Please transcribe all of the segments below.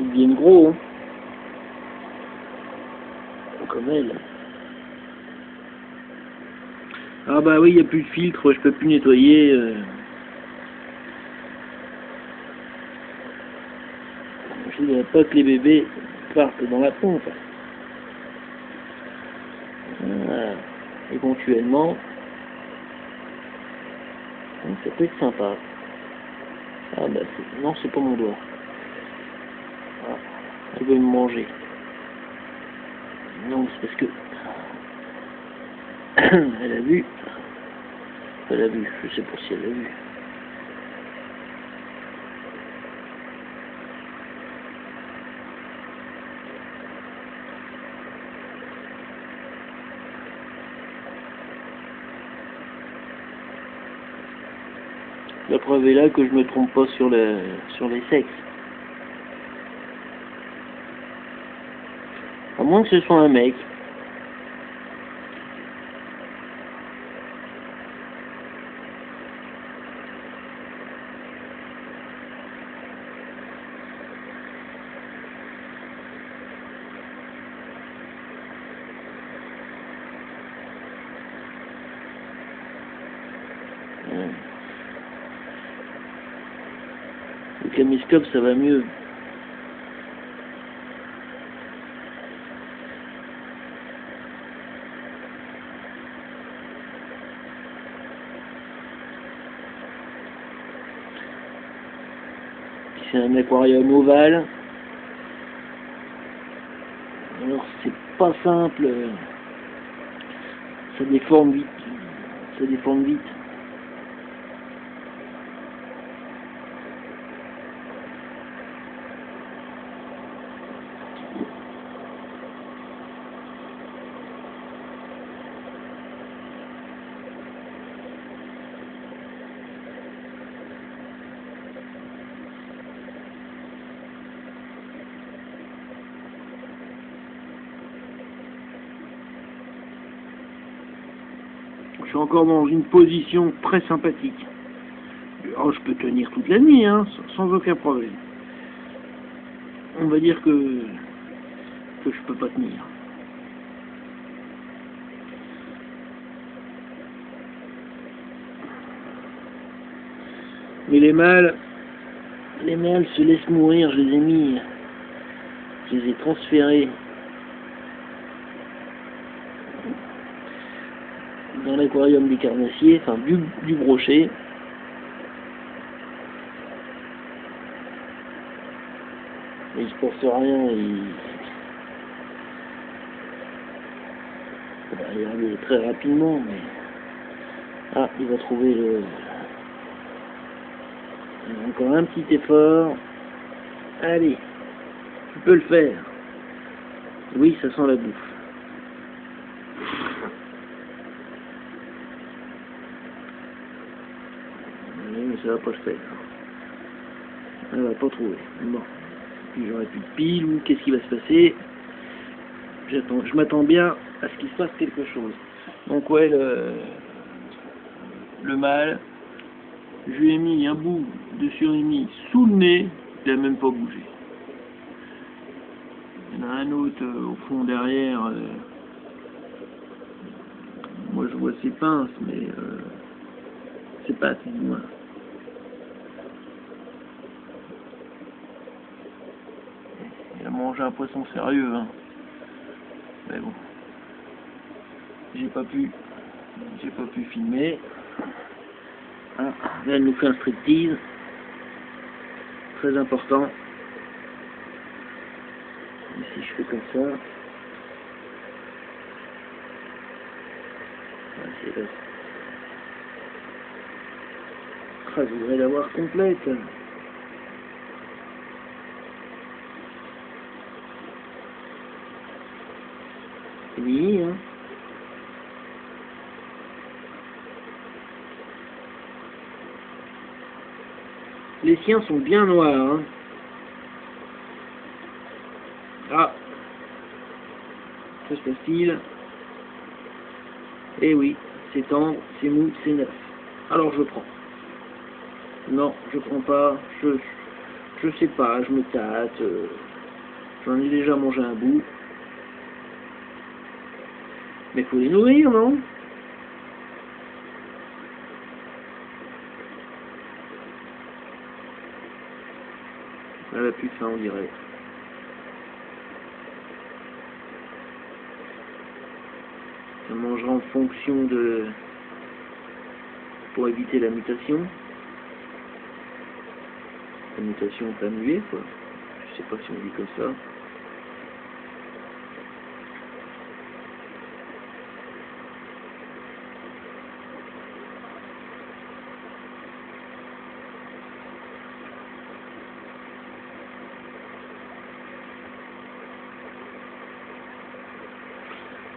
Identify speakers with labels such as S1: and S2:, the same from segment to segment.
S1: Ils deviennent gros, hein. Comme elle. Ah bah oui, il n'y a plus de filtre, je peux plus nettoyer. Je ne voudrais pas que les bébés partent dans la pompe. Voilà. Éventuellement, ça peut être sympa. Ah bah non, c'est pas mon doigt. Ah, elle veut me manger. Non, c'est parce que elle a vu. Elle a vu, je sais pas si elle a vu. La preuve est là que je me trompe pas sur les sexes. À moins que ce soit un mec. Le caméscope, ça va mieux. C'est un aquarium ovale. Alors c'est pas simple. Ça déforme vite. Ça déforme vite. Je suis encore dans une position très sympathique. Alors, je peux tenir toute la nuit, hein, sans aucun problème. On va dire que je peux pas tenir. Mais les mâles se laissent mourir, je les ai mis, je les ai transférés dans l'aquarium du carnassier, enfin du brochet. Mais il se passe rien, il va y aller très rapidement, mais... Ah, il va trouver le... Encore un petit effort. Allez, tu peux le faire. Oui, ça sent la bouffe. Oui, mais ça va pas le faire. Elle va pas trouver. Bon. Puis j'aurai plus de pile ou qu'est-ce qui va se passer? Je m'attends bien à ce qu'il se passe quelque chose. Donc ouais, le mâle, je lui ai mis un bout de surimi sous le nez, il n'a même pas bougé. Il y en a un autre au fond derrière. Moi je vois ses pinces, mais ses pattes du moins. Il a mangé un poisson sérieux, hein. Mais bon, j'ai pas pu filmer. Ah, là elle nous fait un striptease, très important. Et si je fais comme ça, c'est là. Ah, je voudrais l'avoir complète. Oui, hein. Les siens sont bien noirs, hein. Ah, que se passe-t-il? Eh oui, c'est tendre, c'est mou, c'est neuf. Alors je prends. Non, je prends pas. Je sais pas, je me tâte. J'en ai déjà mangé un bout. Mais faut les nourrir, non? Elle a plus faim, on dirait. Ça mangera en fonction de... pour éviter la mutation. La mutation pas muée, quoi. Je sais pas si on dit comme ça.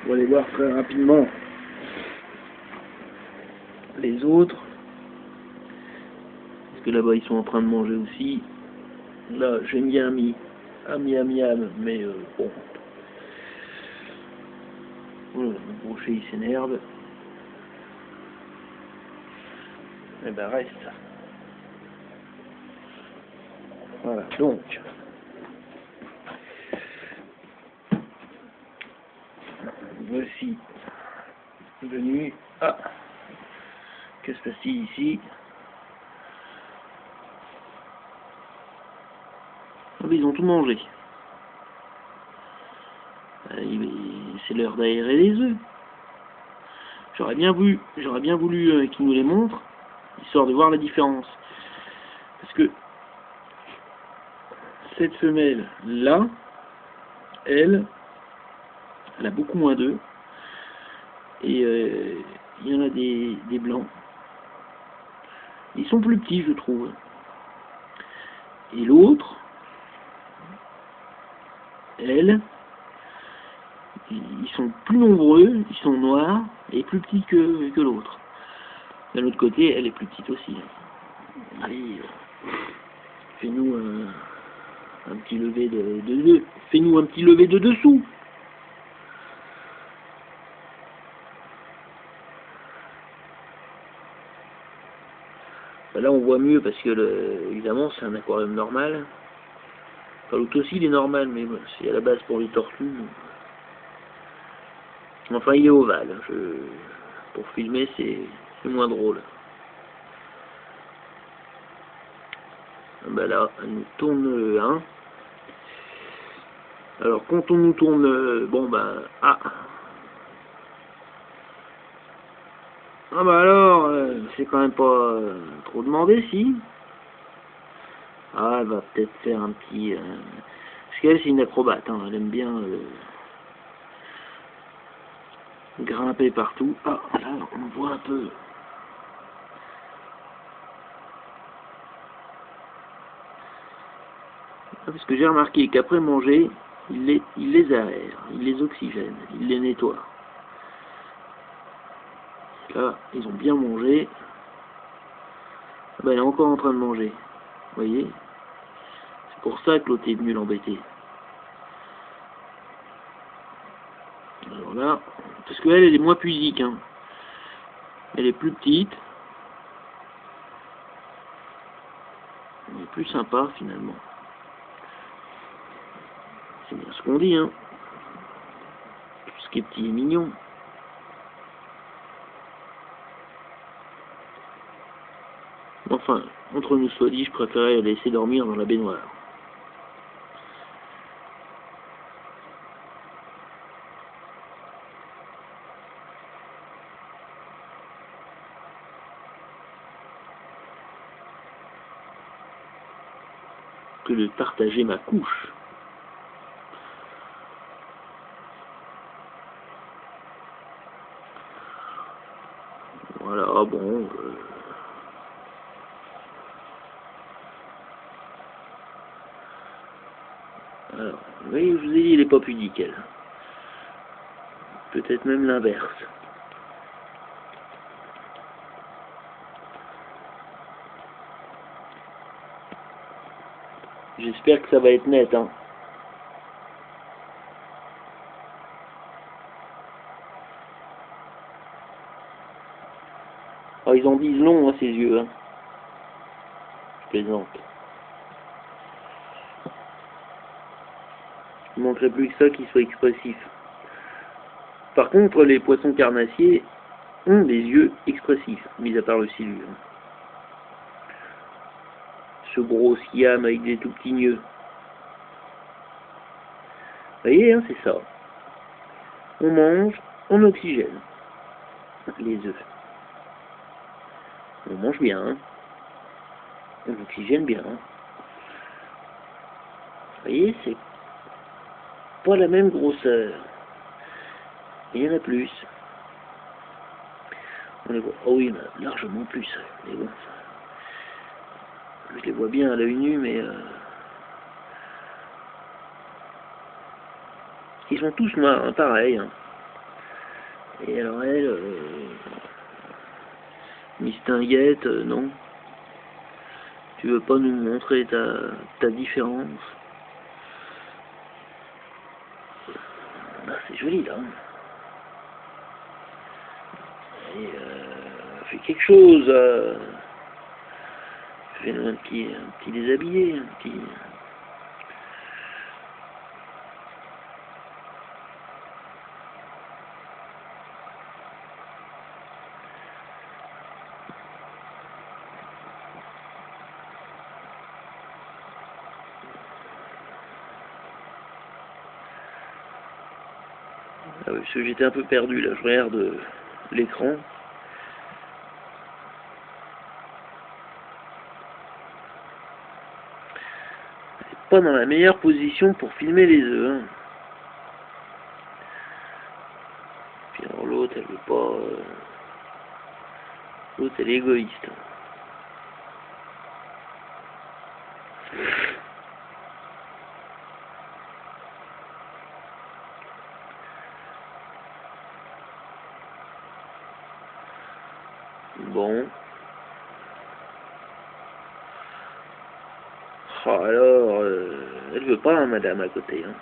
S1: On va aller voir très rapidement les autres. Parce que là-bas ils sont en train de manger aussi. Là j'ai bien mis miam, mais bon. Voilà, le brochet il s'énerve. Et ben reste. Voilà, donc. Voici venu. Ah, que se passe-t-il ici? Ah, ils ont tout mangé. C'est l'heure d'aérer les œufs. J'aurais bien voulu qu'ils nous les montrent, histoire de voir la différence. Parce que cette femelle là, elle a beaucoup moins d'œufs. Et il y en a des blancs. Ils sont plus petits, je trouve. Et l'autre, elle, ils sont plus nombreux, ils sont noirs et plus petits que l'autre. D'un autre côté, elle est plus petite aussi. Allez, fais-nous un petit lever de fais-nous un petit lever de dessous. Là, on voit mieux parce que, évidemment, c'est un aquarium normal. Enfin, l'autre aussi, il est normal, mais bon, c'est à la base pour les tortues. Enfin, il est ovale. Pour filmer, c'est moins drôle. Ben là, elle nous tourne un. Alors, quand on nous tourne... bon, ben... Ah bah alors, c'est quand même pas trop demandé, si. Ah, elle va peut-être faire un petit... parce qu'elle, c'est une acrobate, hein, elle aime bien grimper partout. Ah, là, on voit un peu. Parce que j'ai remarqué qu'après manger, il les aère, il les oxygène, il les nettoie. Là, ils ont bien mangé. Ah bah, elle est encore en train de manger. Vous voyez? C'est pour ça que l'autre est venu l'embêter. Alors là, parce qu'elle, elle est moins pudique, hein. Elle est plus petite. Elle est plus sympa, finalement. C'est bien ce qu'on dit, hein. Tout ce qui est petit et mignon. Enfin, entre nous soit dit, je préférais la laisser dormir dans la baignoire. Que de partager ma couche. Voilà, bon... Alors, vous voyez, je vous ai dit, il n'est pas pudique, elle. Peut-être même l'inverse. J'espère que ça va être net, hein. Oh, ils en disent long, hein, ces yeux, hein. Je plaisante. Il manquerait plus que ça qu'ils soient expressifs. Par contre, les poissons carnassiers ont des yeux expressifs, mis à part le silure. Ce gros sciame avec des tout petits yeux. Vous voyez, hein, c'est ça. On mange, on oxygène les œufs. On mange bien, hein. On oxygène bien. Hein. Vous voyez, c'est pas la même grosseur. Il y en a plus. On les voit. Oh oui, largement plus. Mais bon, je les vois bien à l'œil nu, mais ils sont tous noirs, hein, pareil. Hein. Et alors elle, Miss Tinguette, non. Tu veux pas nous montrer ta différence? Bah, c'est joli là. Et fais quelque chose. Fais-nous un petit déshabillé, un petit. Ah oui, parce que j'étais un peu perdu là, je regarde l'écran. C'est pas dans la meilleure position pour filmer les œufs. Hein. Puis alors l'autre, elle veut pas. L'autre, elle est égoïste. Bon. Oh, alors, elle veut pas, hein, madame, à côté. Hein.